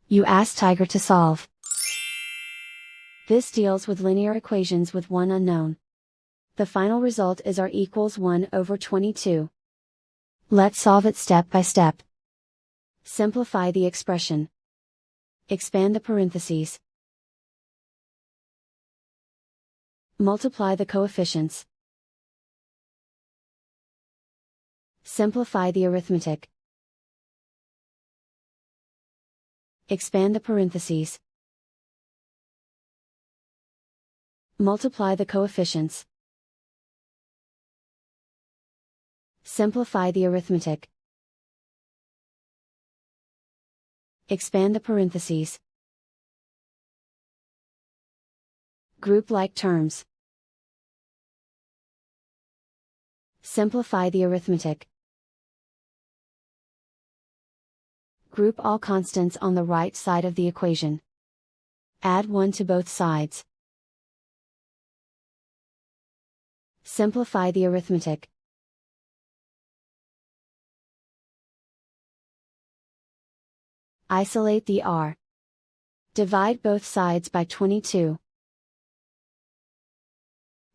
You ask Tiger to solve. This deals with linear equations with one unknown. The final result is r equals 1/22. Let's solve it step by step. Simplify the expression. Expand the parentheses. Multiply the coefficients. Simplify the arithmetic. Expand the parentheses. Multiply the coefficients. Simplify the arithmetic. Expand the parentheses. Group like terms. Simplify the arithmetic. Group all constants on the right side of the equation. Add 1 to both sides. Simplify the arithmetic. Isolate the r. Divide both sides by 22.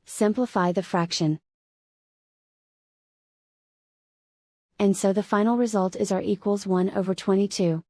Simplify the fraction. And so the final result is r equals 1/22.